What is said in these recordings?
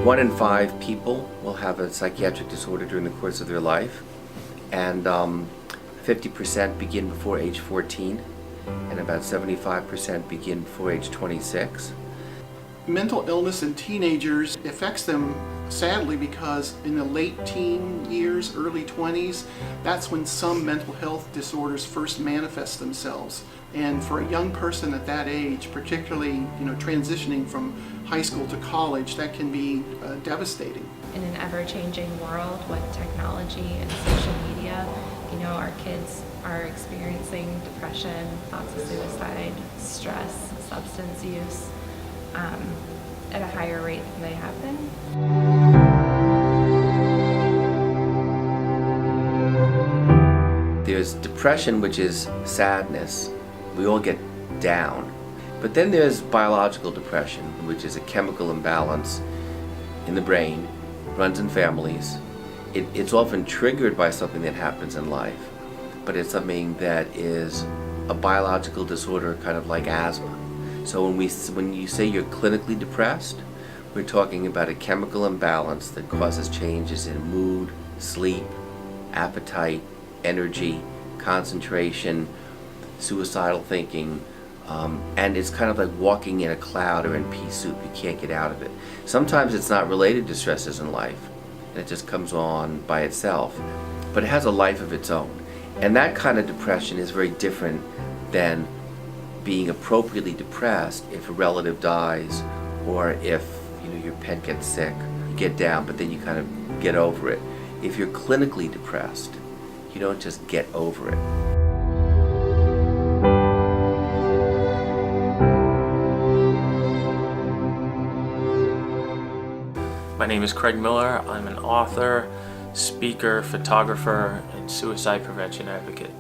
1 in 5 people will have a psychiatric disorder during the course of their life, and 50% begin before age 14, and about 75% begin before age 26. Mental illness in teenagers affects them sadly because in the late teen years, early 20s, that's when some mental health disorders first manifest themselves. And for a young person at that age, particularly transitioning from high school to college, that can be devastating. In an ever-changing world with technology and social media, our kids are experiencing depression, thoughts of suicide, stress, substance use, at a higher rate than they have been. There's depression, which is sadness. We all get down. But then there's biological depression, which is a chemical imbalance in the brain, runs in families. It's often triggered by something that happens in life, but it's something that is a biological disorder, kind of like asthma. So when you say you're clinically depressed, we're talking about a chemical imbalance that causes changes in mood, sleep, appetite, energy, concentration, suicidal thinking, and it's kind of like walking in a cloud or in pea soup. You can't get out of it. Sometimes it's not related to stresses in life, and it just comes on by itself, but it has a life of its own. And that kind of depression is very different than being appropriately depressed if a relative dies, or if your pet gets sick. You get down, but then you kind of get over it. If you're clinically depressed, you don't just get over it. My name is Craig Miller. I'm an author, speaker, photographer, and suicide prevention advocate.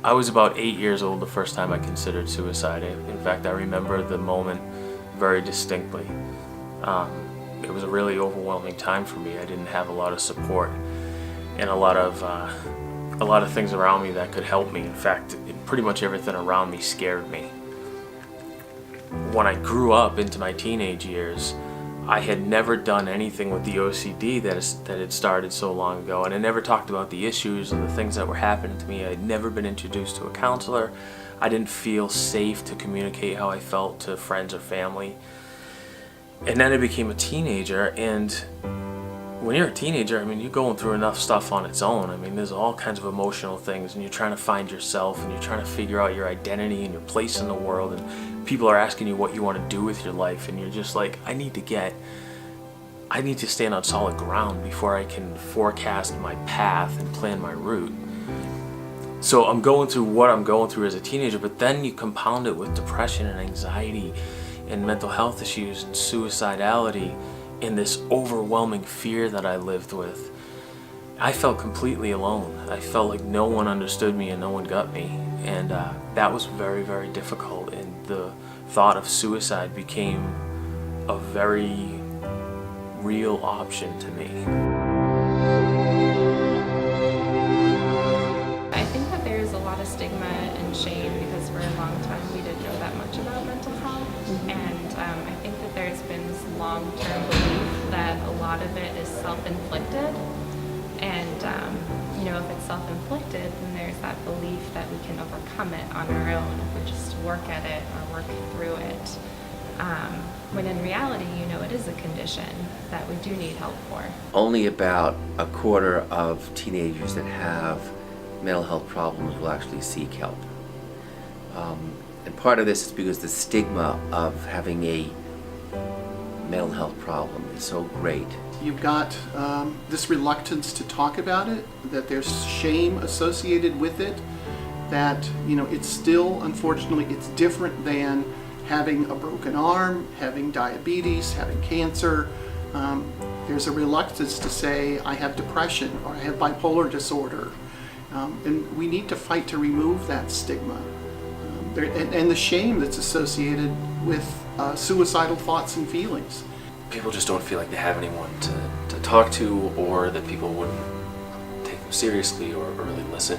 I was about 8 years old the first time I considered suicide. In fact, I remember the moment very distinctly. It was a really overwhelming time for me. I didn't have a lot of support and a lot of things around me that could help me. In fact, pretty much everything around me scared me. When I grew up into my teenage years, I had never done anything with the OCD that had started so long ago, and I never talked about the issues and the things that were happening to me. I had never been introduced to a counselor. I didn't feel safe to communicate how I felt to friends or family. And then I became a teenager, and when you're a teenager, you're going through enough stuff on its own. There's all kinds of emotional things, and you're trying to find yourself, and you're trying to figure out your identity and your place in the world, and people are asking you what you want to do with your life, and you're just like, I need to stand on solid ground before I can forecast my path and plan my route. So I'm going through what I'm going through as a teenager, but then you compound it with depression and anxiety and mental health issues and suicidality and this overwhelming fear that I lived with. I felt completely alone. I felt like no one understood me and no one got me, and that was very, very difficult, and the thought of suicide became a very real option to me. I think that there's a lot of stigma and shame because for a long time we didn't know that much about mental health, and I think that there's been this long-term belief that a lot of it is self-inflicted, and if it's self-inflicted, then there's that belief that we can overcome it on our own if we just work at it or work through it. When in reality, it is a condition that we do need help for. Only about a quarter of teenagers that have mental health problems will actually seek help. And part of this is because the stigma of having a mental health problem is so great. You've got this reluctance to talk about it, that there's shame associated with it, that it's still, unfortunately, it's different than having a broken arm, having diabetes, having cancer. There's a reluctance to say, I have depression or I have bipolar disorder. And we need to fight to remove that stigma. And the shame that's associated with suicidal thoughts and feelings. People just don't feel like they have anyone to talk to, or that people wouldn't take them seriously or really listen.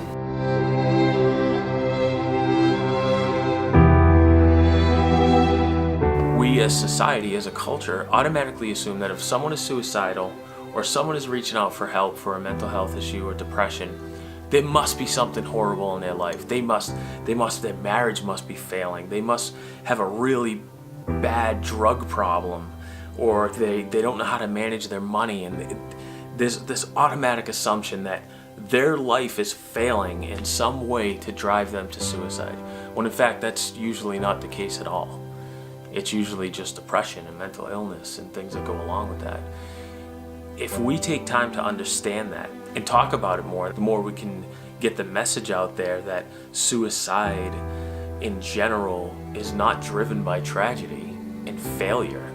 We we as society, as a culture, automatically assume that if someone is suicidal or someone is reaching out for help for a mental health issue or depression, there must be something horrible in their life. Their marriage must be failing. They must have a really bad drug problem, or they don't know how to manage their money. And there's this automatic assumption that their life is failing in some way to drive them to suicide, when in fact that's usually not the case at all. It's usually just depression and mental illness and things that go along with that. If we take time to understand that and talk about it more, the more we can get the message out there that suicide in general is not driven by tragedy and failure.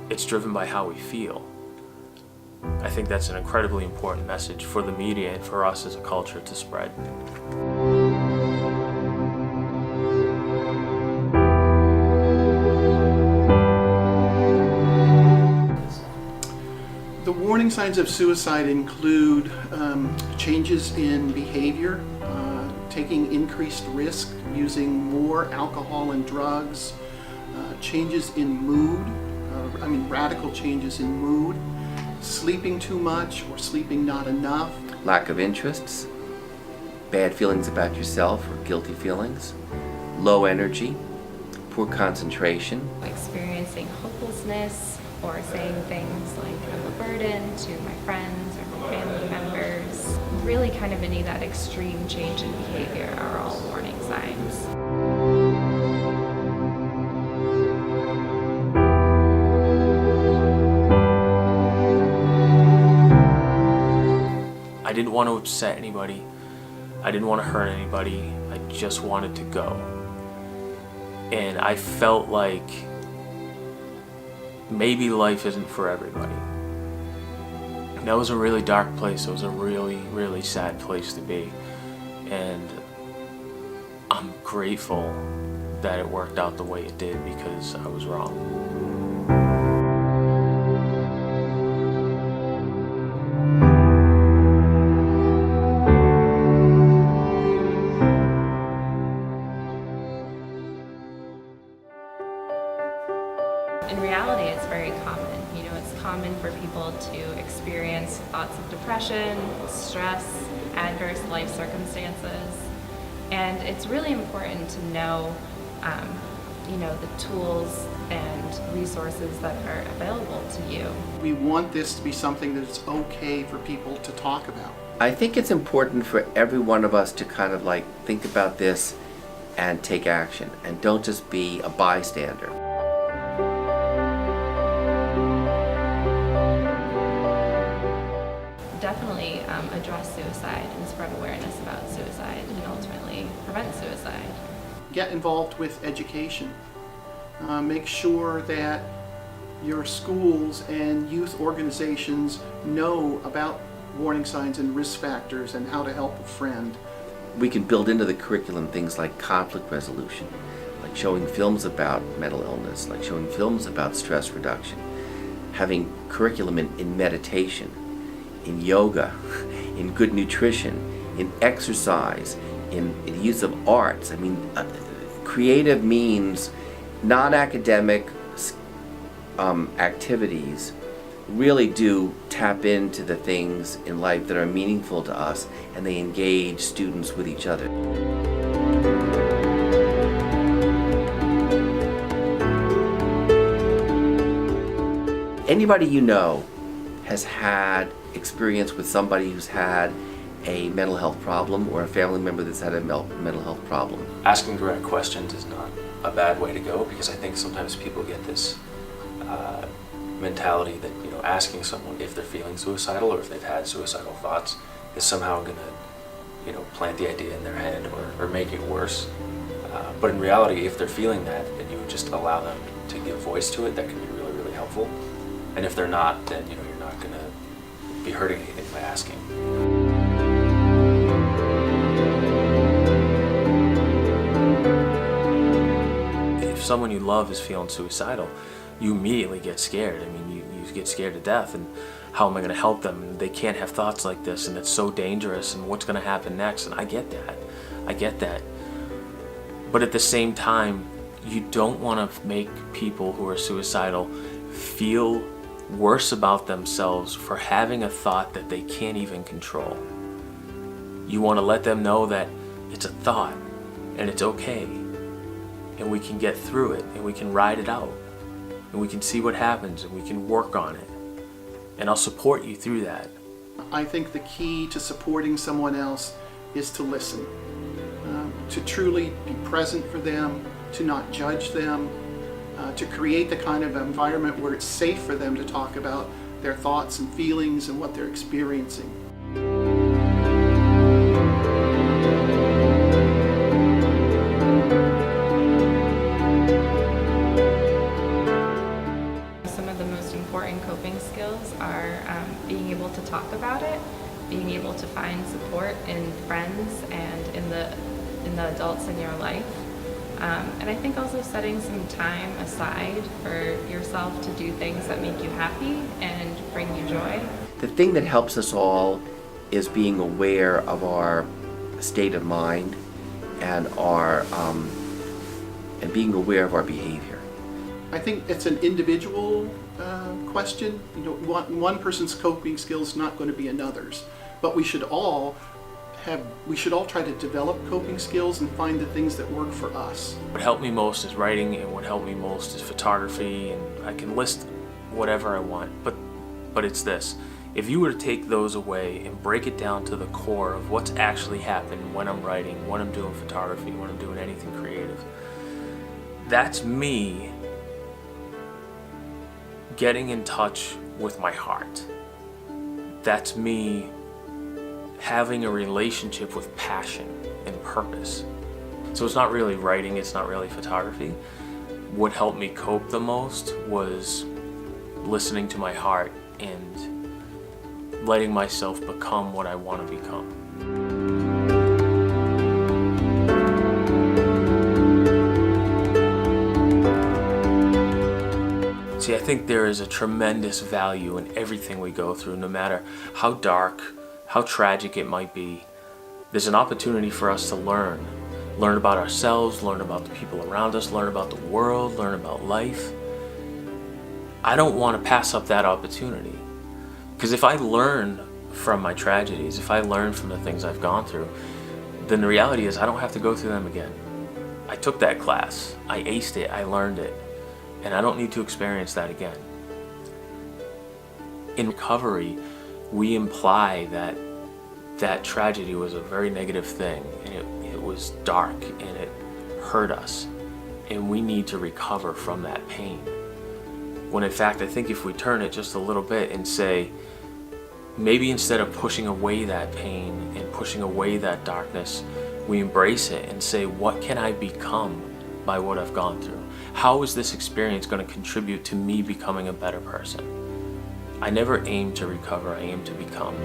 It's driven by how we feel. I think that's an incredibly important message for the media and for us as a culture to spread. The warning signs of suicide include changes in behavior, taking increased risk, using more alcohol and drugs, changes in mood, radical changes in mood, sleeping too much or sleeping not enough. Lack of interests, bad feelings about yourself or guilty feelings, low energy, poor concentration. Experiencing hopelessness or saying things like I'm a burden to my friends or my family members. Really kind of any that extreme change in behavior are all warning signs. I didn't want to upset anybody. I didn't want to hurt anybody. I just wanted to go. And I felt like maybe life isn't for everybody. That was a really dark place. It was a really, really sad place to be. And I'm grateful that it worked out the way it did, because I was wrong. In reality, it's very common. It's common for people to experience thoughts of depression, stress, adverse life circumstances. And it's really important to know, the tools and resources that are available to you. We want this to be something that's okay for people to talk about. I think it's important for every one of us to kind of like think about this and take action, and don't just be a bystander. Definitely address suicide and spread awareness about suicide and ultimately prevent suicide. Get involved with education. Make sure that your schools and youth organizations know about warning signs and risk factors and how to help a friend. We can build into the curriculum things like conflict resolution, like showing films about mental illness, like showing films about stress reduction, having curriculum in meditation, in yoga, in good nutrition, in exercise, in the use of arts. Creative means non-academic activities really do tap into the things in life that are meaningful to us, and they engage students with each other. Anybody you know has had experience with somebody who's had a mental health problem, or a family member that's had a mental health problem? Asking direct questions is not a bad way to go, because I think sometimes people get this mentality that asking someone if they're feeling suicidal or if they've had suicidal thoughts is somehow going to plant the idea in their head or make it worse. But in reality, if they're feeling that and you just allow them to give voice to it, that can be really, really helpful. And if they're not, then you're not going to be hurting anything by asking. If someone you love is feeling suicidal, you immediately get scared. You get scared to death, and how am I going to help them? And they can't have thoughts like this, and it's so dangerous, and what's going to happen next? And I get that. But at the same time, You don't want to make people who are suicidal feel worse about themselves for having a thought that they can't even control. You want to let them know that it's a thought and it's okay, and we can get through it, and we can ride it out, and we can see what happens, and we can work on it, and I'll support you through that. I think the key to supporting someone else is to listen, to truly be present for them, to not judge them, to create the kind of environment where it's safe for them to talk about their thoughts and feelings and what they're experiencing. Some of the most important coping skills are being able to talk about it, being able to find support in friends and in the adults in your life. And I think also setting some time aside for yourself to do things that make you happy and bring you joy. The thing that helps us all is being aware of our state of mind and and being aware of our behavior. I think it's an individual question. You know, one person's coping skills is not going to be another's, but we should all try to develop coping skills and find the things that work for us. What helped me most is writing, and what helped me most is photography, and I can list whatever I want, but it's this. If you were to take those away and break it down to the core of what's actually happened when I'm writing, when I'm doing photography, when I'm doing anything creative, that's me getting in touch with my heart. That's me having a relationship with passion and purpose. So it's not really writing, it's not really photography. What helped me cope the most was listening to my heart and letting myself become what I want to become. See, I think there is a tremendous value in everything we go through, no matter how dark, how tragic it might be. There's an opportunity for us to learn about ourselves, learn about the people around us, learn about the world, learn about life. I don't want to pass up that opportunity, because if I learn from my tragedies, if I learn from the things I've gone through, then the reality is I don't have to go through them again. I took that class, I aced it, I learned it, and I don't need to experience that again. In recovery, we imply that that tragedy was a very negative thing, and it was dark, and it hurt us, and we need to recover from that pain. When in fact, I think if we turn it just a little bit and say, maybe instead of pushing away that pain and pushing away that darkness, we embrace it and say, what can I become by what I've gone through? How is this experience going to contribute to me becoming a better person? I never aim to recover, I aim to become.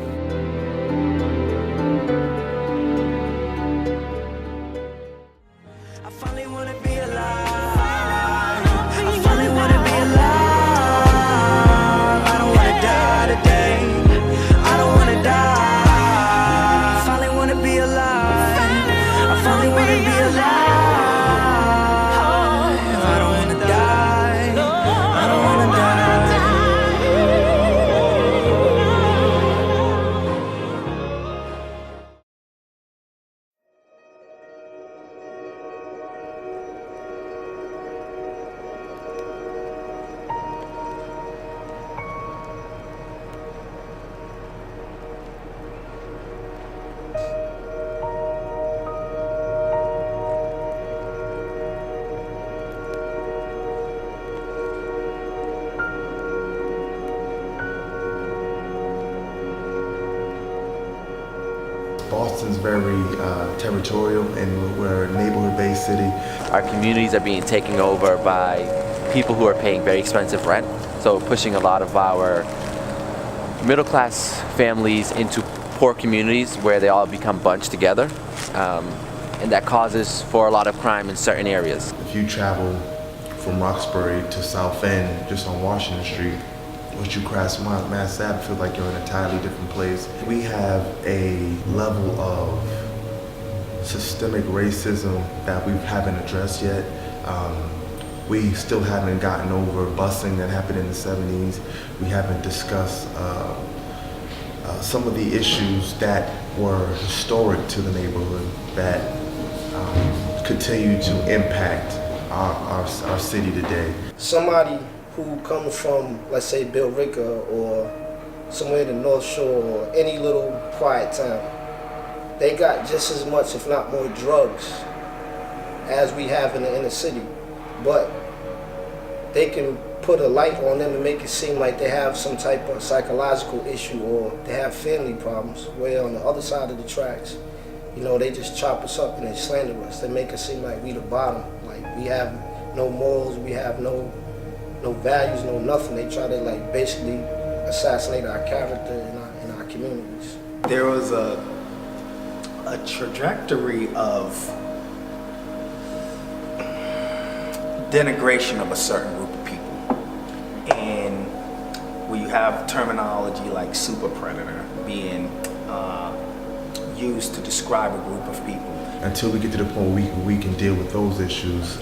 I finally want to be alive. I finally want to be alive. I don't want to die today. I don't want to die. I finally want to be alive. I finally want to be alive. I don't want to die. I don't want to die. Boston's very territorial, and we're a neighborhood-based city. Our communities are being taken over by people who are paying very expensive rent, so pushing a lot of our middle-class families into poor communities where they all become bunched together, and that causes for a lot of crime in certain areas. If you travel from Roxbury to South End, just on Washington Street, once you cross Mass Ave, feel like you're in an entirely different place. We have a level of systemic racism that we haven't addressed yet. We still haven't gotten over busing that happened in the 70s. We haven't discussed some of the issues that were historic to the neighborhood that continue to impact our city today. Somebody who comes from, let's say, Billerica or somewhere in the North Shore or any little quiet town, they got just as much, if not more, drugs as we have in the inner city. But they can put a light on them and make it seem like they have some type of psychological issue or they have family problems, where on the other side of the tracks, you know, they just chop us up and they slander us. They make us seem like we the bottom, like we have no morals, we have no values, no nothing. They try to like basically assassinate our character in our communities. There was a trajectory of denigration of a certain group of people, and where you have terminology like super predator being used to describe a group of people. Until we get to the point where we can deal with those issues,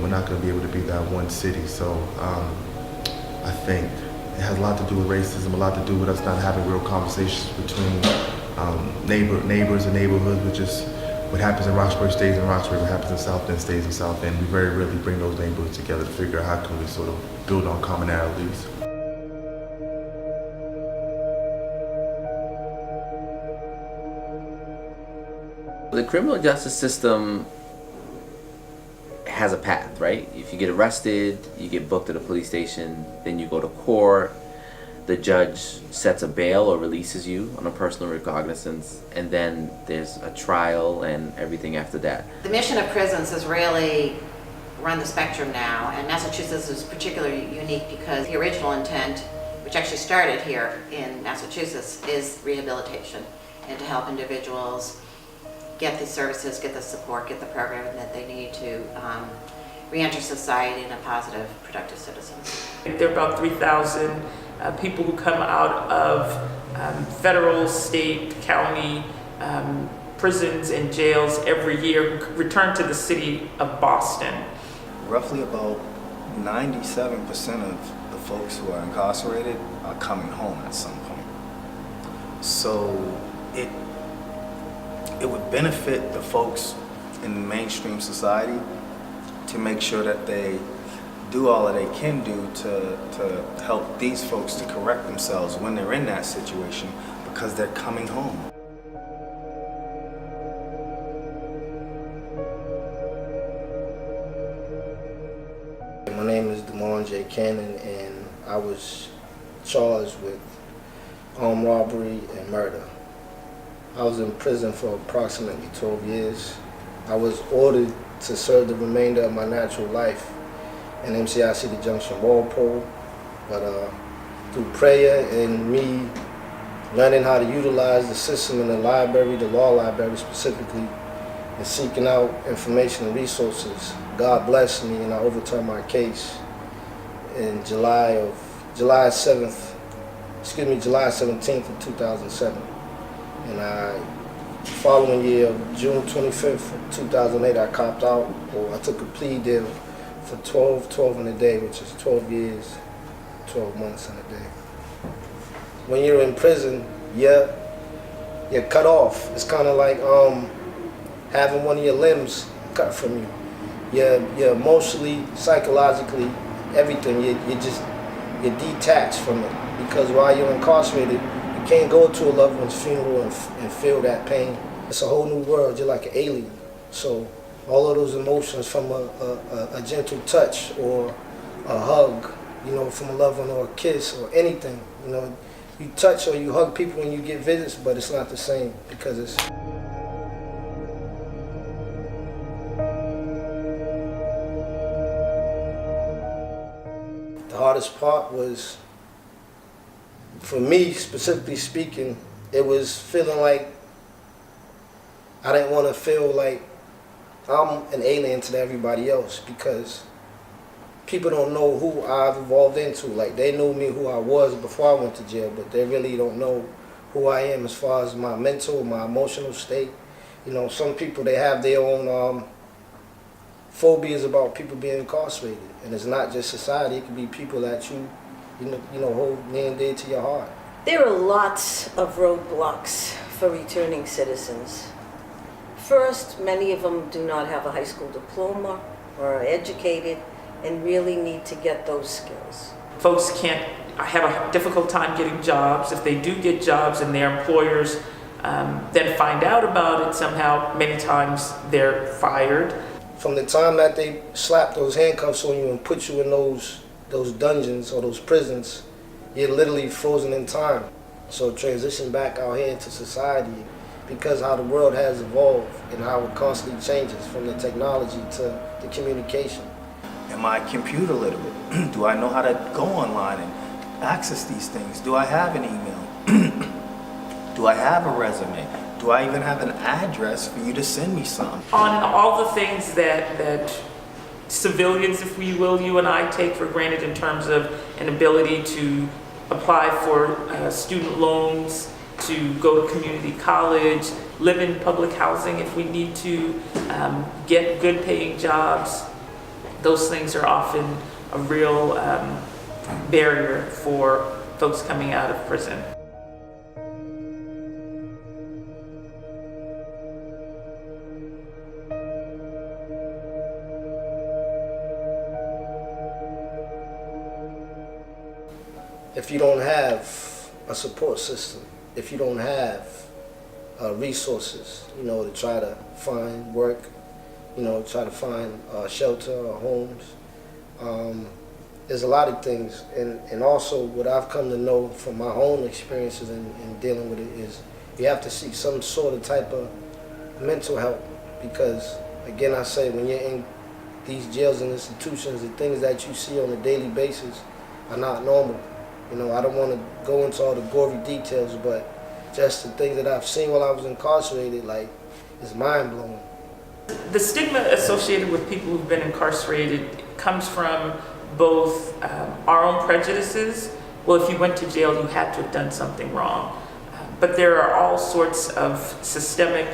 we're not going to be able to be that one city. So I think it has a lot to do with racism, a lot to do with us not having real conversations between neighbors and neighborhoods, which is what happens in Roxbury stays in Roxbury, what happens in South End stays in South End. We very rarely bring those neighborhoods together to figure out how can we sort of build on commonalities. The criminal justice system has a path, right? If you get arrested, you get booked at a police station, then you go to court, the judge sets a bail or releases you on a personal recognizance, and then there's a trial and everything after that. The mission of prisons has really run the spectrum now, and Massachusetts is particularly unique because the original intent, which actually started here in Massachusetts, is rehabilitation and to help individuals get the services, get the support, get the programming that they need to re-enter society in a positive, productive citizen. There are about 3,000 people who come out of federal, state, county prisons and jails every year, who return to the city of Boston. Roughly about 97% of the folks who are incarcerated are coming home at some point. So it would benefit the folks in mainstream society to make sure that they do all that they can do to help these folks to correct themselves when they're in that situation, because they're coming home. My name is Damon J. Cannon, and I was charged with armed robbery and murder. I was in prison for approximately 12 years. I was ordered to serve the remainder of my natural life in MCI City Junction, Walpole, but through prayer and me learning how to utilize the system in the library, the law library specifically, and seeking out information and resources, God blessed me and I overturned my case in July 17th of 2007. And the following year, June 25th, 2008, I copped out, or I took a plea deal for 12 and a day, which is 12 years, 12 months and a day. When you're in prison, you're cut off. It's kind of like having one of your limbs cut from you. You're emotionally, psychologically, everything. You're detached from it, because while you're incarcerated, you can't go to a loved one's funeral and feel that pain. It's a whole new world. You're like an alien. So all of those emotions, from a gentle touch or a hug, from a loved one, or a kiss or anything, you touch or you hug people when you get visits, but it's not the same, because it's the hardest part was, for me specifically speaking, it was feeling like I didn't want to feel like I'm an alien to everybody else, because people don't know who I've evolved into. Like, they knew me who I was before I went to jail, but they really don't know who I am as far as my mental, my emotional state. Some people, they have their own phobia is about people being incarcerated, and it's not just society. It can be people that you hold near and dear to your heart. There are lots of roadblocks for returning citizens. First, many of them do not have a high school diploma or are educated and really need to get those skills. Folks can't have a difficult time getting jobs. If they do get jobs and their employers then find out about it somehow, many times they're fired. From the time that they slap those handcuffs on you and put you in those dungeons or those prisons, you're literally frozen in time. So transition back out here into society, because how the world has evolved and how it constantly changes from the technology to the communication. Am I computer literate? Do I know how to go online and access these things? Do I have an email? Do I have a resume? Do I even have an address for you to send me some? On all the things that civilians, if we will, you and I take for granted in terms of an ability to apply for student loans, to go to community college, live in public housing if we need to, get good paying jobs, those things are often a real barrier for folks coming out of prison. If you don't have a support system, if you don't have resources, to try to find work, try to find shelter or homes, there's a lot of things. And also what I've come to know from my own experiences in dealing with it is you have to seek some sort of type of mental help, because again, I say, when you're in these jails and institutions, the things that you see on a daily basis are not normal. I don't want to go into all the gory details, but just the things that I've seen while I was incarcerated, it's mind-blowing. The stigma associated with people who've been incarcerated comes from both our own prejudices. Well, if you went to jail, you had to have done something wrong. But there are all sorts of systemic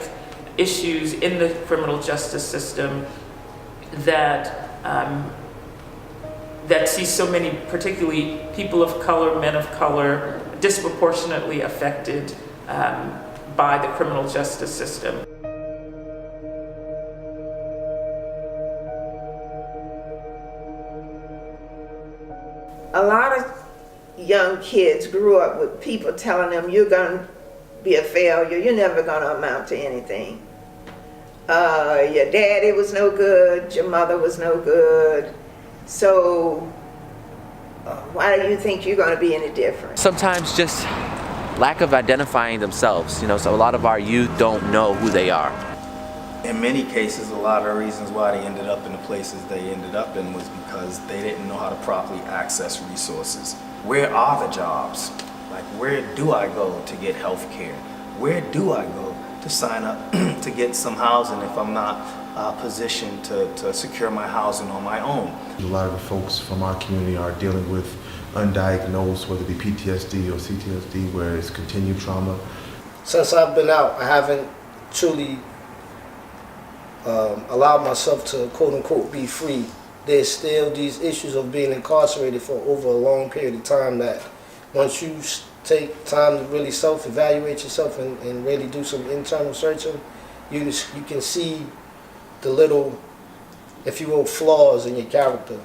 issues in the criminal justice system that see so many, particularly people of color, men of color, disproportionately affected by the criminal justice system. A lot of young kids grew up with people telling them, you're going to be a failure, you're never going to amount to anything. Your daddy was no good, your mother was no good, so why do you think you're going to be any different? Sometimes just lack of identifying themselves, so a lot of our youth don't know who they are. In many cases, a lot of the reasons why they ended up in the places they ended up in was because they didn't know how to properly access resources. Where are the jobs? Where do I go to get health care? Where do I go to sign up to get some housing if I'm not positioned to secure my housing on my own? A lot of the folks from our community are dealing with undiagnosed, whether it be PTSD or CTSD, where it's continued trauma. Since I've been out, I haven't truly allowed myself to quote-unquote be free. There's still these issues of being incarcerated for over a long period of time that once you take time to really self-evaluate yourself and really do some internal searching, you can see the little, if you will, flaws in your character.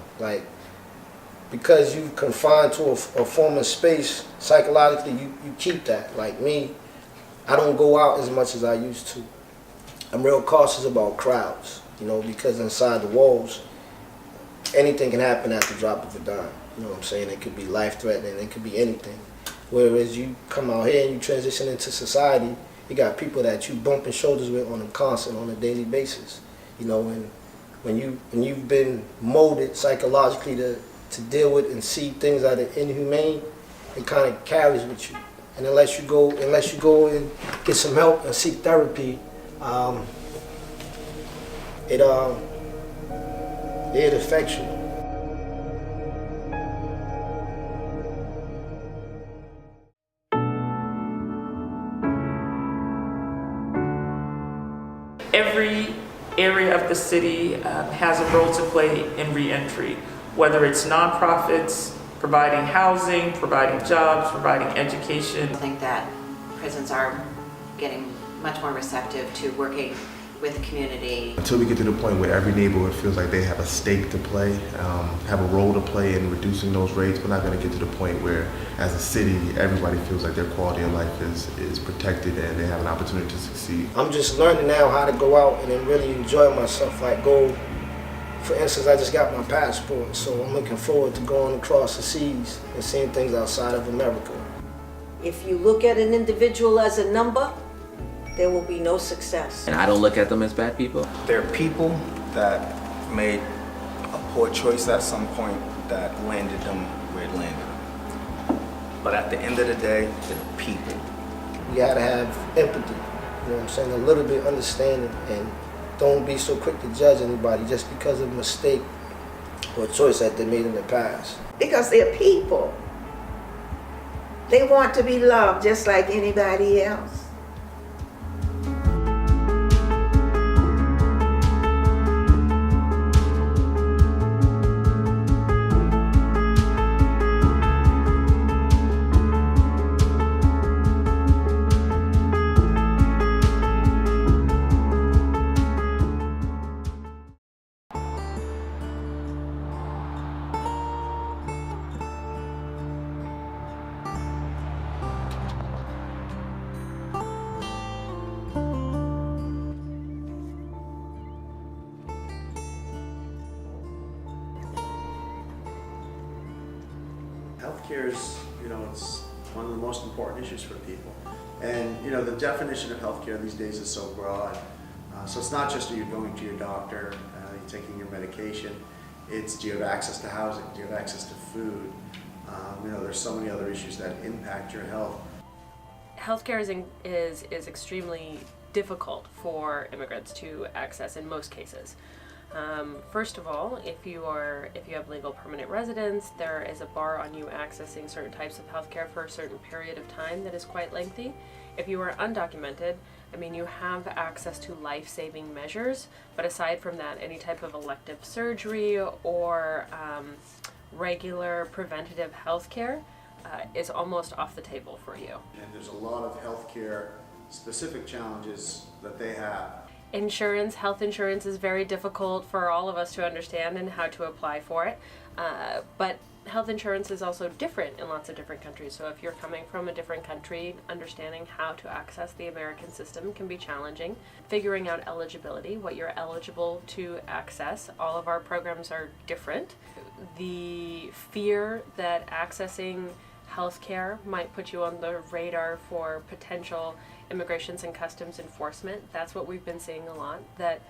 Because you're confined to a form of space, psychologically you keep that. Like me, I don't go out as much as I used to. I'm real cautious about crowds, because inside the walls, anything can happen at the drop of a dime. You know what I'm saying? It could be life-threatening, it could be anything. Whereas you come out here and you transition into society, you got people that you bumping shoulders with on a daily basis. And when you've been molded psychologically to deal with and see things that are inhumane, it kind of carries with you. And unless you go and get some help and seek therapy, it affects you. Every area of the city has a role to play in reentry, whether it's nonprofits, providing housing, providing jobs, providing education. I think that prisons are getting much more receptive to working with the community. Until we get to the point where every neighborhood feels like they have a stake to play, have a role to play in reducing those rates, we're not going to get to the point where, as a city, everybody feels like their quality of life is protected and they have an opportunity to succeed. I'm just learning now how to go out and then really enjoy myself. Like for instance, I just got my passport, so I'm looking forward to going across the seas and seeing things outside of America. If you look at an individual as a number, there will be no success. And I don't look at them as bad people. There are people that made a poor choice at some point that landed them where it landed them. But at the end of the day, they're people. You gotta have empathy, you know what I'm saying? A little bit understanding, and don't be so quick to judge anybody just because of a mistake or a choice that they made in the past. Because they're people. They want to be loved just like anybody else. Healthcare is, it's one of the most important issues for people. And, the definition of healthcare these days is so broad. So it's not just you're going to your doctor, you're taking your medication. It's, do you have access to housing? Do you have access to food? There's so many other issues that impact your health. Healthcare is extremely difficult for immigrants to access in most cases. First of all, if you have legal permanent residence, there is a bar on you accessing certain types of healthcare for a certain period of time that is quite lengthy. If you are undocumented, you have access to life-saving measures, but aside from that, any type of elective surgery or regular preventative healthcare is almost off the table for you. And there's a lot of healthcare specific challenges that they have. Health insurance is very difficult for all of us to understand and how to apply for it. But health insurance is also different in lots of different countries. So if you're coming from a different country, understanding how to access the American system can be challenging. Figuring out eligibility, what you're eligible to access. All of our programs are different. The fear that accessing healthcare might put you on the radar for potential immigrations and customs enforcement. That's what we've been seeing a lot, that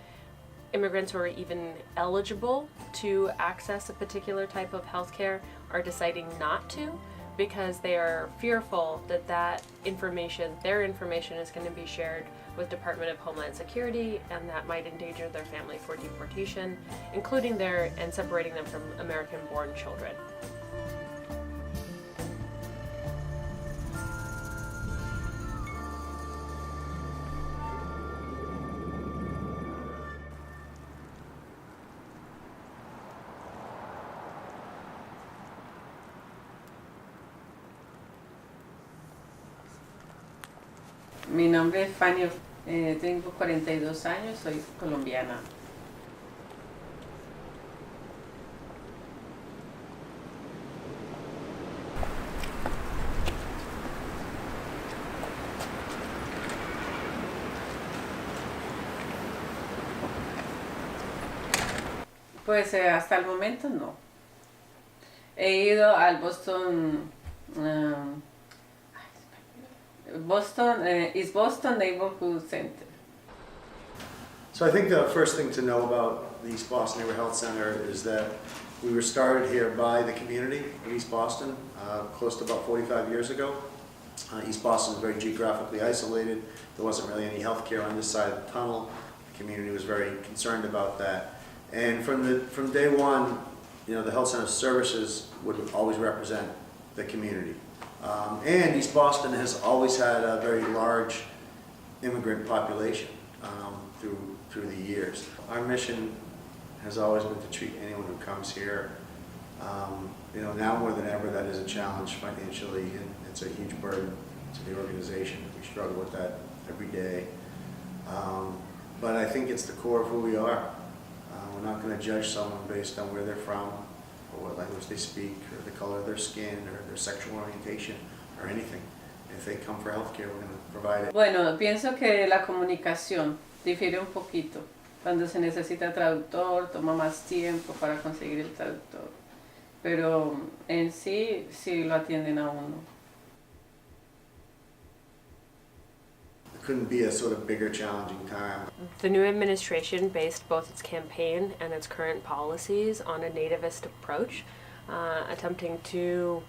immigrants who are even eligible to access a particular type of healthcare are deciding not to because they are fearful that their information is going to be shared with Department of Homeland Security, and that might endanger their family for deportation, including and separating them from American-born children. Mi nombre es Fanny, tengo 42 años, soy colombiana. Pues hasta el momento no. He ido al East Boston Neighborhood Center. So I think the first thing to know about the East Boston Neighborhood Health Center is that we were started here by the community of East Boston close to about 45 years ago. East Boston is very geographically isolated. There wasn't really any health care on this side of the tunnel. The community was very concerned about that. And from day one, the health center services would always represent the community. And East Boston has always had a very large immigrant population through through the years. Our mission has always been to treat anyone who comes here. Now more than ever, that is a challenge financially, and it's a huge burden to the organization. We struggle with that every day. But I think it's the core of who we are. We're not going to judge someone based on where they're from, or what language they speak, or the color of their skin, or their sexual orientation, or anything. If they come for healthcare, we're going to provide it. Bueno, pienso que la comunicación difiere un poquito. Cuando se necesita traductor, toma más tiempo para conseguir el traductor. Pero en sí lo atienden a uno. It couldn't be a sort of bigger, challenging time. The new administration based both its campaign and its current policies on a nativist approach, attempting to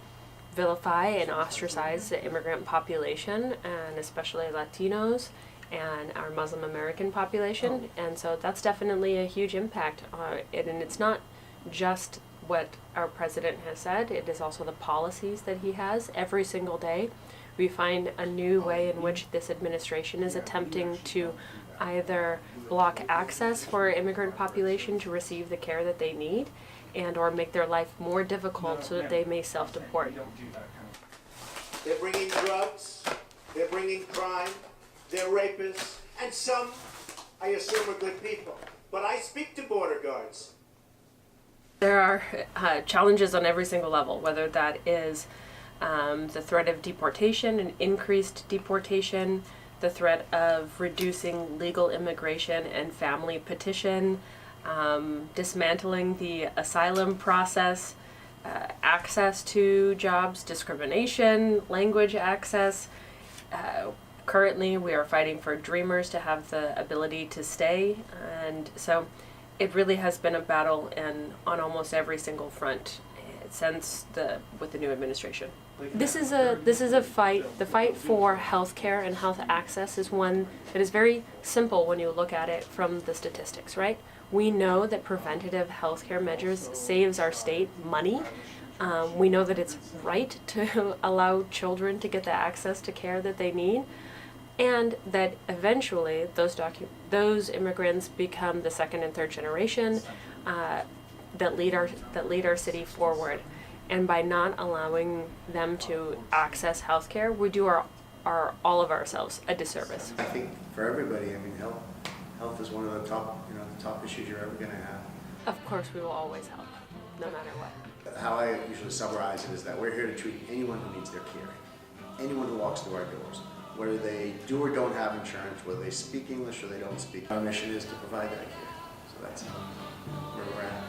vilify and ostracize the immigrant population, and especially Latinos and our Muslim American population. And so that's definitely a huge impact on it. And it's not just what our president has said, it is also the policies that he has. Every single day we find a new way in which this administration is attempting to either block access for our immigrant population to receive the care that they need, and or make their life more difficult so that they may self-deport. They're bringing drugs, they're bringing crime, they're rapists, and some, I assume, are good people. But I speak to border guards. There are challenges on every single level, whether that is the threat of deportation and increased deportation, the threat of reducing legal immigration and family petition, dismantling the asylum process, access to jobs, discrimination, language access. Currently, we are fighting for Dreamers to have the ability to stay, and so it really has been a battle on almost every single front with the new administration. This is a fight. The fight for healthcare and health access is one that is very simple when you look at it from the statistics, right? We know that preventative healthcare measures saves our state money. We know that it's right to allow children to get the access to care that they need, and that eventually those immigrants become the second and third generation that lead our city forward. And by not allowing them to access healthcare, we do all of ourselves a disservice. I think for everybody, I mean, health is one of the top issues you're ever going to have. Of course, we will always help, no matter what. How I usually summarize it is that we're here to treat anyone who needs their care, anyone who walks through our doors, whether they do or don't have insurance, whether they speak English or they don't speak. Our mission is to provide that care. So that's where we're at.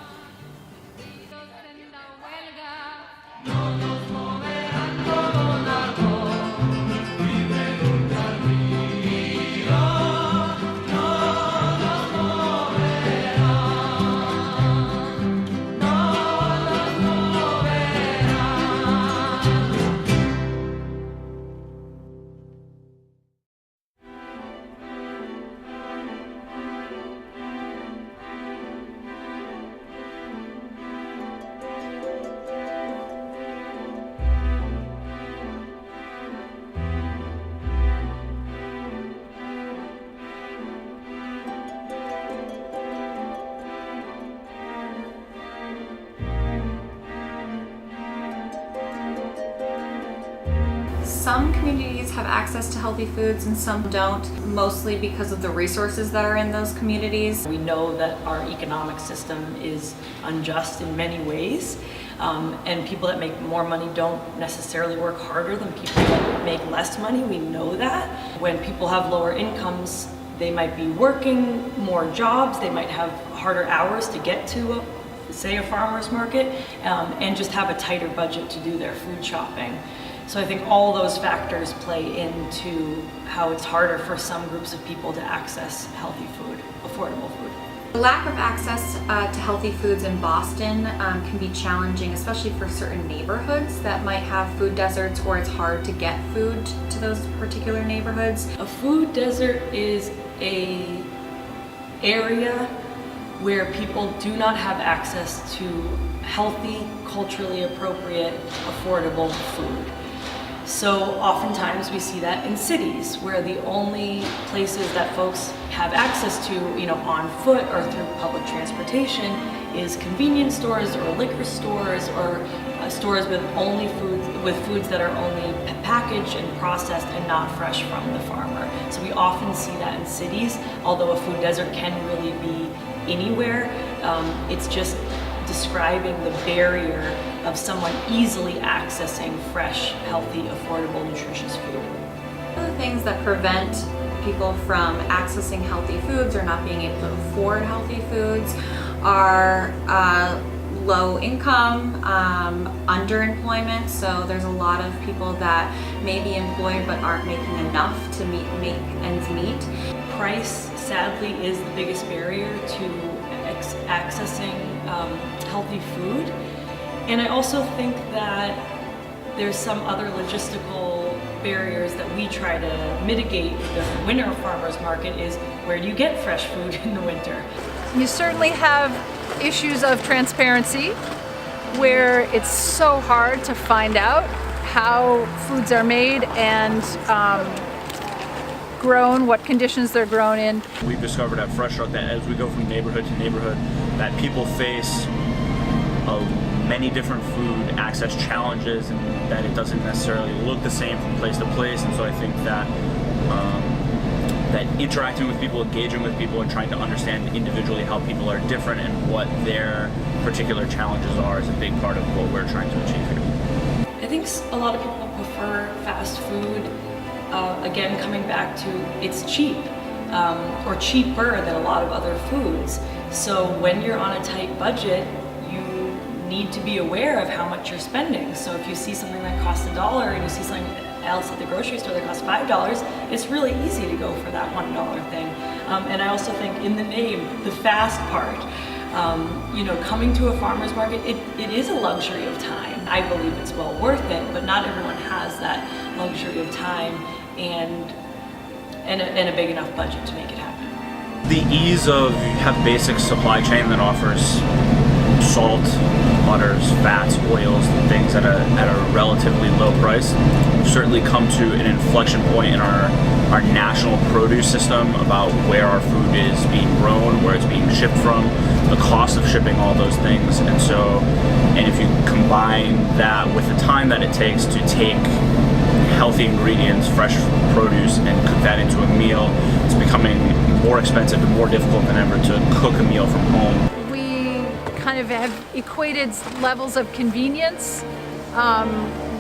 Some communities have access to healthy foods and some don't, mostly because of the resources that are in those communities. We know that our economic system is unjust in many ways, and people that make more money don't necessarily work harder than people that make less money. We know that. When people have lower incomes, they might be working more jobs, they might have harder hours to get to, say, a farmer's market, and just have a tighter budget to do their food shopping. So I think all those factors play into how it's harder for some groups of people to access healthy food, affordable food. The lack of access to healthy foods in Boston can be challenging, especially for certain neighborhoods that might have food deserts or it's hard to get food to those particular neighborhoods. A food desert is an area where people do not have access to healthy, culturally appropriate, affordable food. So oftentimes we see that in cities where the only places that folks have access to, on foot or through public transportation is convenience stores or liquor stores or stores with foods that are only packaged and processed and not fresh from the farmer. So we often see that in cities, although a food desert can really be anywhere. It's just describing the barrier of someone easily accessing fresh, healthy, affordable, nutritious food. One of the things that prevent people from accessing healthy foods or not being able to afford healthy foods are low income, underemployment. So there's a lot of people that may be employed but aren't making enough to make ends meet. Price, sadly, is the biggest barrier to accessing healthy food. And I also think that there's some other logistical barriers that we try to mitigate with the winter farmers market is where do you get fresh food in the winter? You certainly have issues of transparency where it's so hard to find out how foods are made and grown, what conditions they're grown in. We've discovered at Fresh Start that as we go from neighborhood to neighborhood, that people face many different food access challenges and that it doesn't necessarily look the same from place to place. And so I think that that interacting with people, engaging with people, and trying to understand individually how people are different and what their particular challenges are is a big part of what we're trying to achieve here. I think a lot of people prefer fast food. Again, coming back to it's cheap or cheaper than a lot of other foods. So when you're on a tight budget, you need to be aware of how much you're spending. So if you see something that costs $1 and you see something else at the grocery store that costs $5, it's really easy to go for that $1 thing. And I also think in the name, the fast part, coming to a farmer's market, it is a luxury of time. I believe it's well worth it, but not everyone has that luxury of time and a big enough budget to make it happen. The ease of you have basic supply chain that offers salt, butters, fats, oils, and things at a relatively low price. We've certainly come to an inflection point in our national produce system about where our food is being grown, where it's being shipped from, the cost of shipping all those things. And if you combine that with the time that it takes to take healthy ingredients, fresh produce, and cook that into a meal, it's becoming more expensive and more difficult than ever to cook a meal from home. We kind of have equated levels of convenience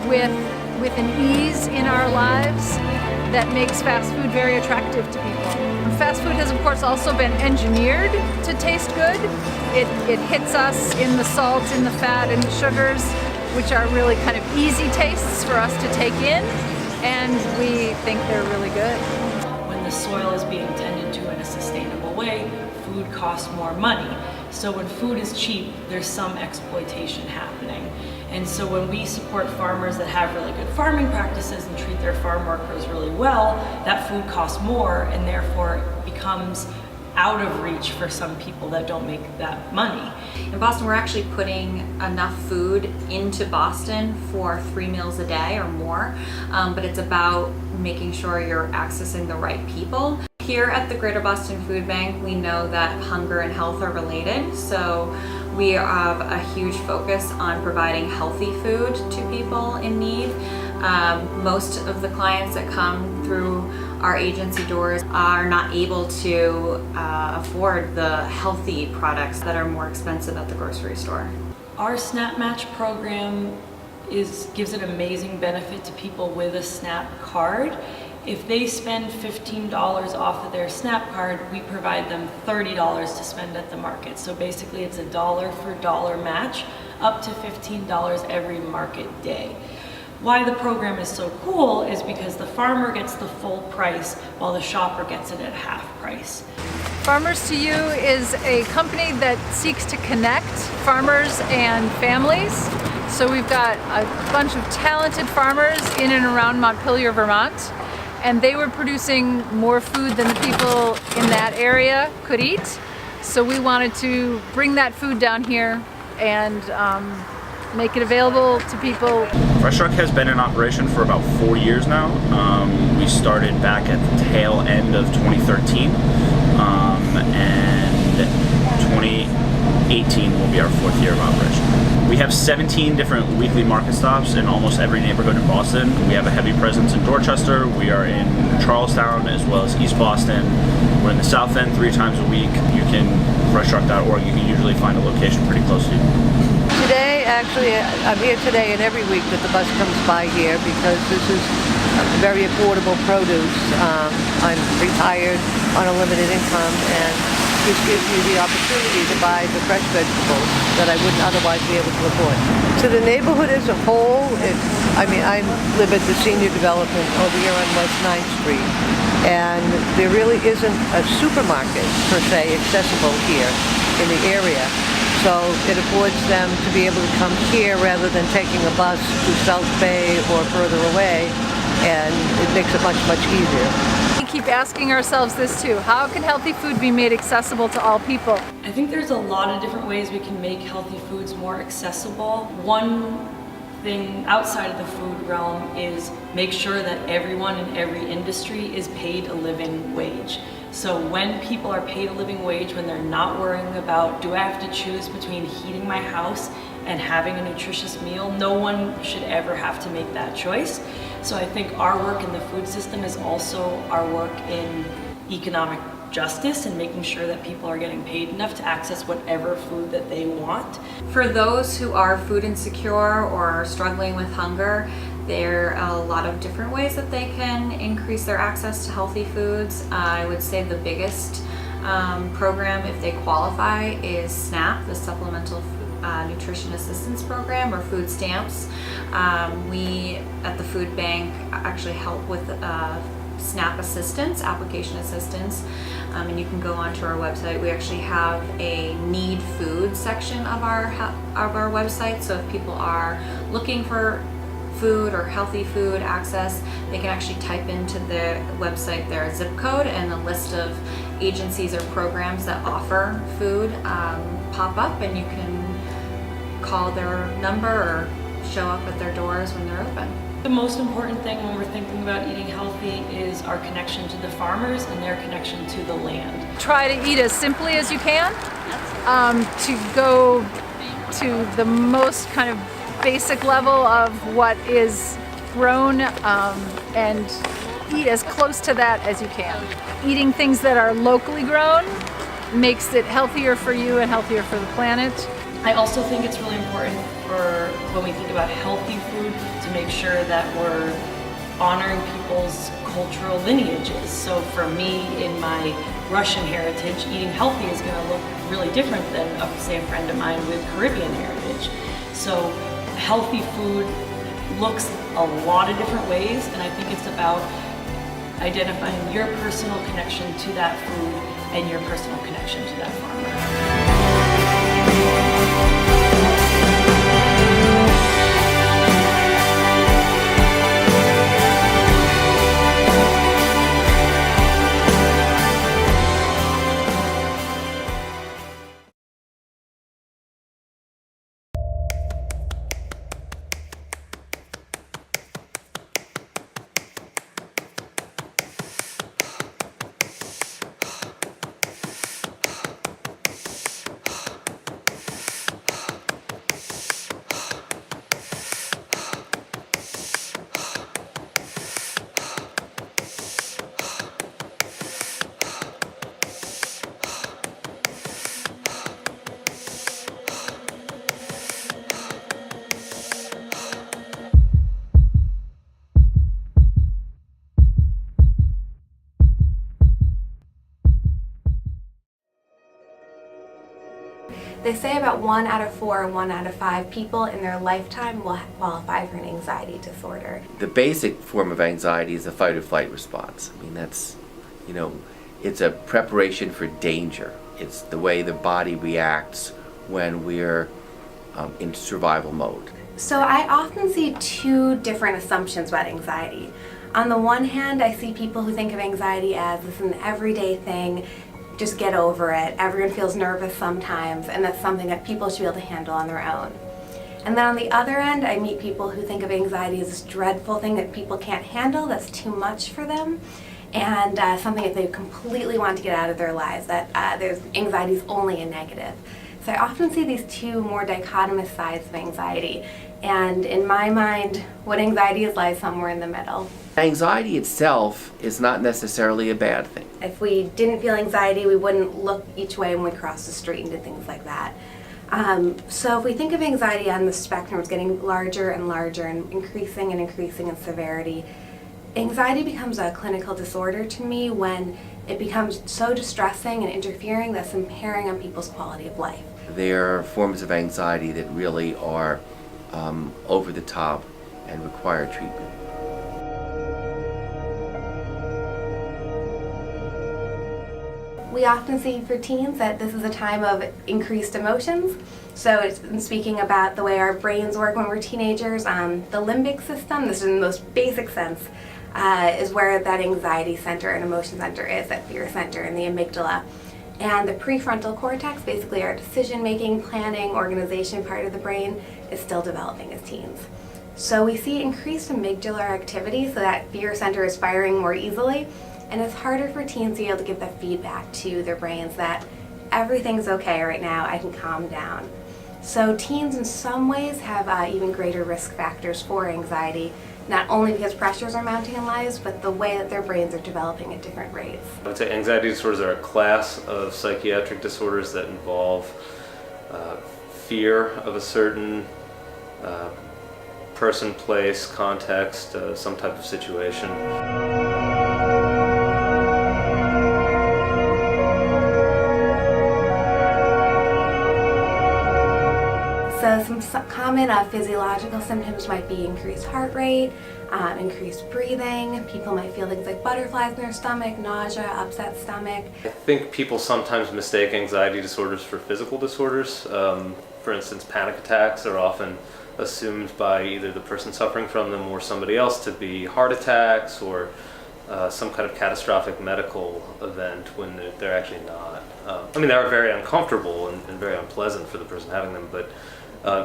with an ease in our lives that makes fast food very attractive to people. Fast food has of course also been engineered to taste good. It hits us in the salt, in the fat, and the sugars, which are really kind of easy tastes for us to take in, and we think they're really good. When the soil is being tended to in a sustainable way, food costs more money. So when food is cheap, there's some exploitation happening. And so when we support farmers that have really good farming practices and treat their farm workers really well, that food costs more and therefore becomes out of reach for some people that don't make that money. In Boston, we're actually putting enough food into Boston for 3 meals a day or more, but it's about making sure you're accessing the right people. Here at the Greater Boston Food Bank, we know that hunger and health are related, so we have a huge focus on providing healthy food to people in need. Most of the clients that come through our agency doors are not able to afford the healthy products that are more expensive at the grocery store. Our SNAP Match program gives an amazing benefit to people with a SNAP card. If they spend $15 off of their SNAP card, we provide them $30 to spend at the market. So basically it's a dollar for dollar match up to $15 every market day. Why the program is so cool is because the farmer gets the full price while the shopper gets it at half price. Farmers to You is a company that seeks to connect farmers and families. So we've got a bunch of talented farmers in and around Montpelier, Vermont, and they were producing more food than the people in that area could eat. So we wanted to bring that food down here and make it available to people. Fresh Truck has been in operation for about 4 years now. We started back at the tail end of 2013, and 2018 will be our 4th year of operation. We have 17 different weekly market stops in almost every neighborhood in Boston. We have a heavy presence in Dorchester. We are in Charlestown as well as East Boston. We're in the South End 3 times a week. You can, FreshTruck.org, you can usually find a location pretty close to you. Today, actually, I'm here today and every week that the bus comes by here because this is very affordable produce. I'm retired on a limited income, and this gives me the opportunity to buy the fresh vegetables that I wouldn't otherwise be able to afford. To the neighborhood as a whole, I live at the senior development over here on West 9th Street, and there really isn't a supermarket, per se, accessible here in the area. So it affords them to be able to come here rather than taking a bus to South Bay or further away, and it makes it much, much easier. We keep asking ourselves this too: how can healthy food be made accessible to all people? I think there's a lot of different ways we can make healthy foods more accessible. One thing outside of the food realm is make sure that everyone in every industry is paid a living wage. So when people are paid a living wage, when they're not worrying about, do I have to choose between heating my house and having a nutritious meal, no one should ever have to make that choice. So I think our work in the food system is also our work in economic justice and making sure that people are getting paid enough to access whatever food that they want. For those who are food insecure or are struggling with hunger, there are a lot of different ways that they can increase their access to healthy foods. I would say the biggest program, if they qualify, is SNAP, the Supplemental Nutrition Assistance Program, or food stamps. We at the food bank actually help with SNAP assistance, application assistance, and you can go onto our website. We actually have a need food section of our website, so if people are looking for food or healthy food access, they can actually type into the website their zip code, and a list of agencies or programs that offer food pop up, and you can call their number or show up at their doors when they're open. The most important thing when we're thinking about eating healthy is our connection to the farmers and their connection to the land. Try to eat as simply as you can, to go to the most kind of basic level of what is grown, and eat as close to that as you can. Eating things that are locally grown makes it healthier for you and healthier for the planet. I also think it's really important for when we think about healthy food to make sure that we're honoring people's cultural lineages. So for me, in my Russian heritage, eating healthy is going to look really different than, say, a friend of mine with Caribbean heritage. So healthy food looks a lot of different ways, and I think it's about identifying your personal connection to that food and your personal connection to that farmer. They say about 1 out of 4 or 1 out of 5 people in their lifetime will qualify for an anxiety disorder. The basic form of anxiety is a fight or flight response. I mean, that's, it's a preparation for danger. It's the way the body reacts when we're in survival mode. So I often see 2 different assumptions about anxiety. On the one hand, I see people who think of anxiety as this is an everyday thing, just get over it. Everyone feels nervous sometimes, and that's something that people should be able to handle on their own. And then on the other end, I meet people who think of anxiety as this dreadful thing that people can't handle, that's too much for them, and something that they completely want to get out of their lives, that there's anxiety is only a negative. So I often see these two more dichotomous sides of anxiety, and in my mind, what anxiety is lies somewhere in the middle. Anxiety itself is not necessarily a bad thing. If we didn't feel anxiety, we wouldn't look each way when we crossed the street and did things like that. So if we think of anxiety on the spectrum, it's getting larger and larger and increasing in severity. Anxiety becomes a clinical disorder to me when it becomes so distressing and interfering that's impairing on people's quality of life. There are forms of anxiety that really are over the top and require treatment. We often see for teens that this is a time of increased emotions. So it's speaking about the way our brains work when we're teenagers. The limbic system, this is in the most basic sense, is where that anxiety center and emotion center is, that fear center in the amygdala. And the prefrontal cortex, basically our decision-making, planning, organization part of the brain, is still developing as teens. So we see increased amygdala activity, so that fear center is firing more easily, and it's harder for teens to be able to give that feedback to their brains that everything's okay right now, I can calm down. So teens in some ways have even greater risk factors for anxiety, not only because pressures are mounting in lives, but the way that their brains are developing at different rates. I would say anxiety disorders are a class of psychiatric disorders that involve fear of a certain person, place, context, some type of situation. So some common physiological symptoms might be increased heart rate, increased breathing. People might feel things like butterflies in their stomach, nausea, upset stomach. I think people sometimes mistake anxiety disorders for physical disorders. For instance, panic attacks are often assumed by either the person suffering from them or somebody else to be heart attacks or some kind of catastrophic medical event when they're actually not. I mean, they are very uncomfortable and very unpleasant for the person having them, but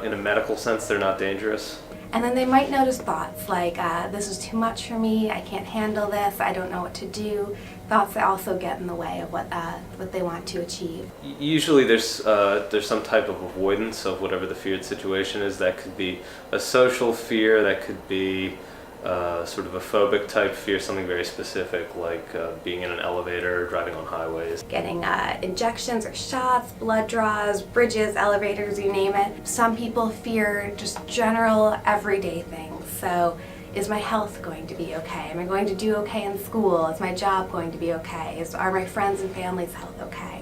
in a medical sense, they're not dangerous. And then they might notice thoughts like, this is too much for me, I can't handle this, I don't know what to do. Thoughts that also get in the way of what they want to achieve. Usually there's some type of avoidance of whatever the feared situation is. That could be a social fear, that could be sort of a phobic type fear, something very specific like being in an elevator, driving on highways. Getting injections or shots, blood draws, bridges, elevators, you name it. Some people fear just general everyday things. So is my health going to be okay? Am I going to do okay in school? Is my job going to be okay? Are my friends and family's health okay?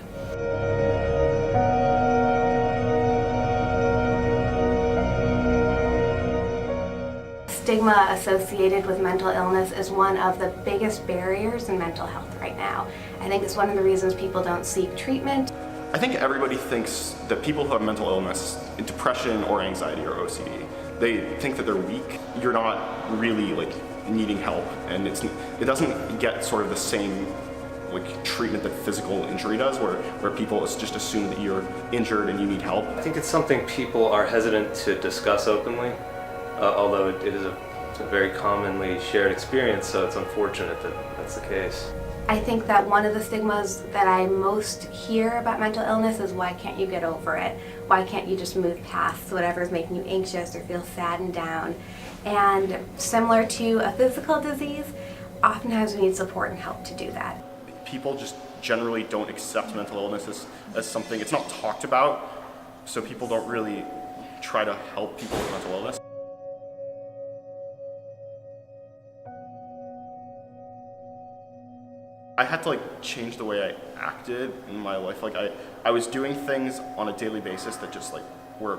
Stigma associated with mental illness is one of the biggest barriers in mental health right now. I think it's one of the reasons people don't seek treatment. I think everybody thinks that people who have mental illness, depression or anxiety or OCD, they think that they're weak. You're not really like needing help, and it doesn't get sort of the same like treatment that physical injury does, where people just assume that you're injured and you need help. I think it's something people are hesitant to discuss openly, although it is a very commonly shared experience, so it's unfortunate that that's the case. I think that one of the stigmas that I most hear about mental illness is, why can't you get over it? Why can't you just move past whatever's making you anxious or feel sad and down? And similar to a physical disease, oftentimes we need support and help to do that. People just generally don't accept mental illness as something, it's not talked about, so people don't really try to help people with mental illness. I had to like change the way I acted in my life. Like I was doing things on a daily basis that just like were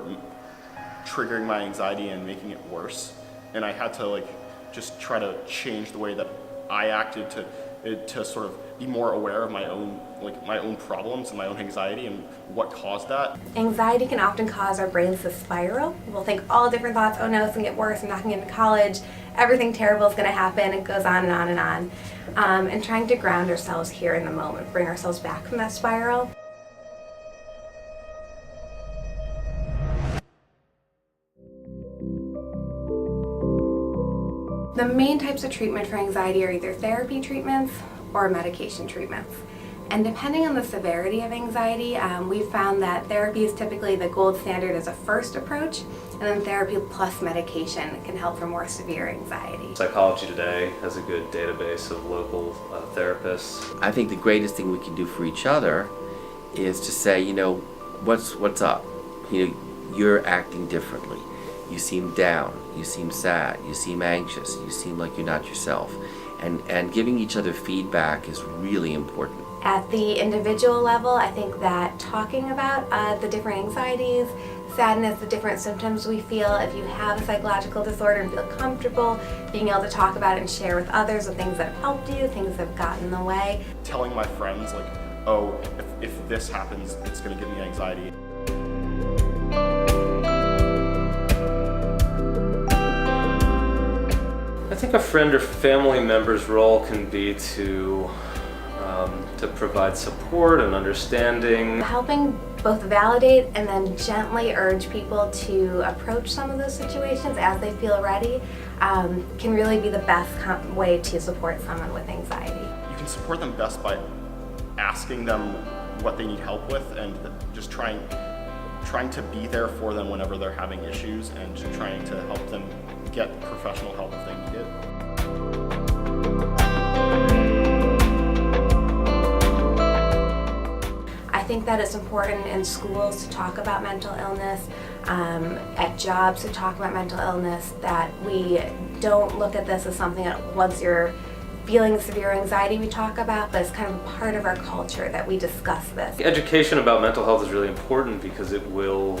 triggering my anxiety and making it worse. And I had to like just try to change the way that I acted to sort of be more aware of my own problems and my own anxiety and what caused that. Anxiety can often cause our brains to spiral. We'll think all different thoughts, oh no, it's gonna get worse, I'm not gonna get into college, everything terrible is gonna happen, it goes on and on and on. And trying to ground ourselves here in the moment, bring ourselves back from that spiral. The main types of treatment for anxiety are either therapy treatments or medication treatments. And depending on the severity of anxiety, we've found that therapy is typically the gold standard as a first approach, and then therapy plus medication can help for more severe anxiety. Psychology Today has a good database of local therapists. I think the greatest thing we can do for each other is to say, you know, what's up? You know, you're acting differently. You seem down, you seem sad, you seem anxious, you seem like you're not yourself. And giving each other feedback is really important. At the individual level, I think that talking about the different anxieties, sadness, the different symptoms we feel, if you have a psychological disorder and feel comfortable being able to talk about it and share with others the things that have helped you, things that have gotten in the way. Telling my friends, like, oh, if this happens, it's going to give me anxiety. I think a friend or family member's role can be to provide support and understanding. Helping both validate and then gently urge people to approach some of those situations as they feel ready can really be the best way to support someone with anxiety. You can support them best by asking them what they need help with and just trying to be there for them whenever they're having issues and just trying to help them get professional help if they need it. I think that it's important in schools to talk about mental illness, at jobs to talk about mental illness, that we don't look at this as something that once you're feeling severe anxiety we talk about, but it's kind of a part of our culture that we discuss this. Education about mental health is really important because it will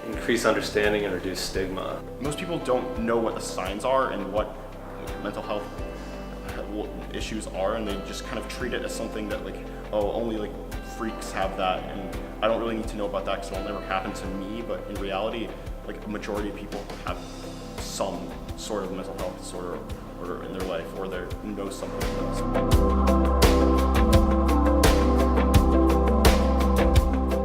increase understanding and reduce stigma. Most people don't know what the signs are and what mental health issues are, and they just kind of treat it as something that, like, oh, only like freaks have that, and I don't really need to know about that because it'll never happen to me. But in reality, like, a majority of people have some sort of mental health disorder or in their life, or they know somebody who does.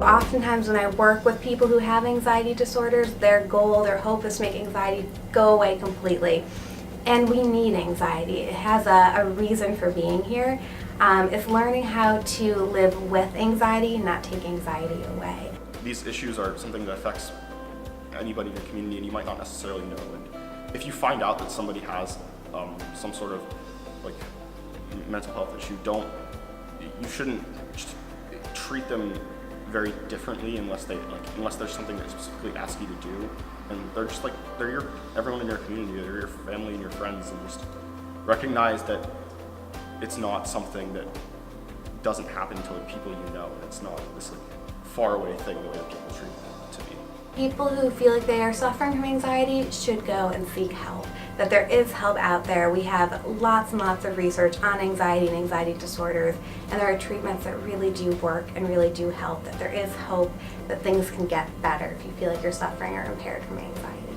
Oftentimes when I work with people who have anxiety disorders, their goal, their hope is to make anxiety go away completely. And we need anxiety. It has a reason for being here. It's learning how to live with anxiety, not take anxiety away. These issues are something that affects anybody in your community, and you might not necessarily know. And if you find out that somebody has some sort of like mental health issue, you shouldn't treat them very differently unless there's something they specifically ask you to do. And they're just like, everyone in your community, they're your family and your friends, and just recognize that it's not something that doesn't happen to people you know. It's not this like far away thing the way that people treat it to be. People who feel like they are suffering from anxiety should go and seek help. That there is help out there. We have lots and lots of research on anxiety and anxiety disorders, and there are treatments that really do work and really do help. That there is hope that things can get better if you feel like you're suffering or impaired from anxiety.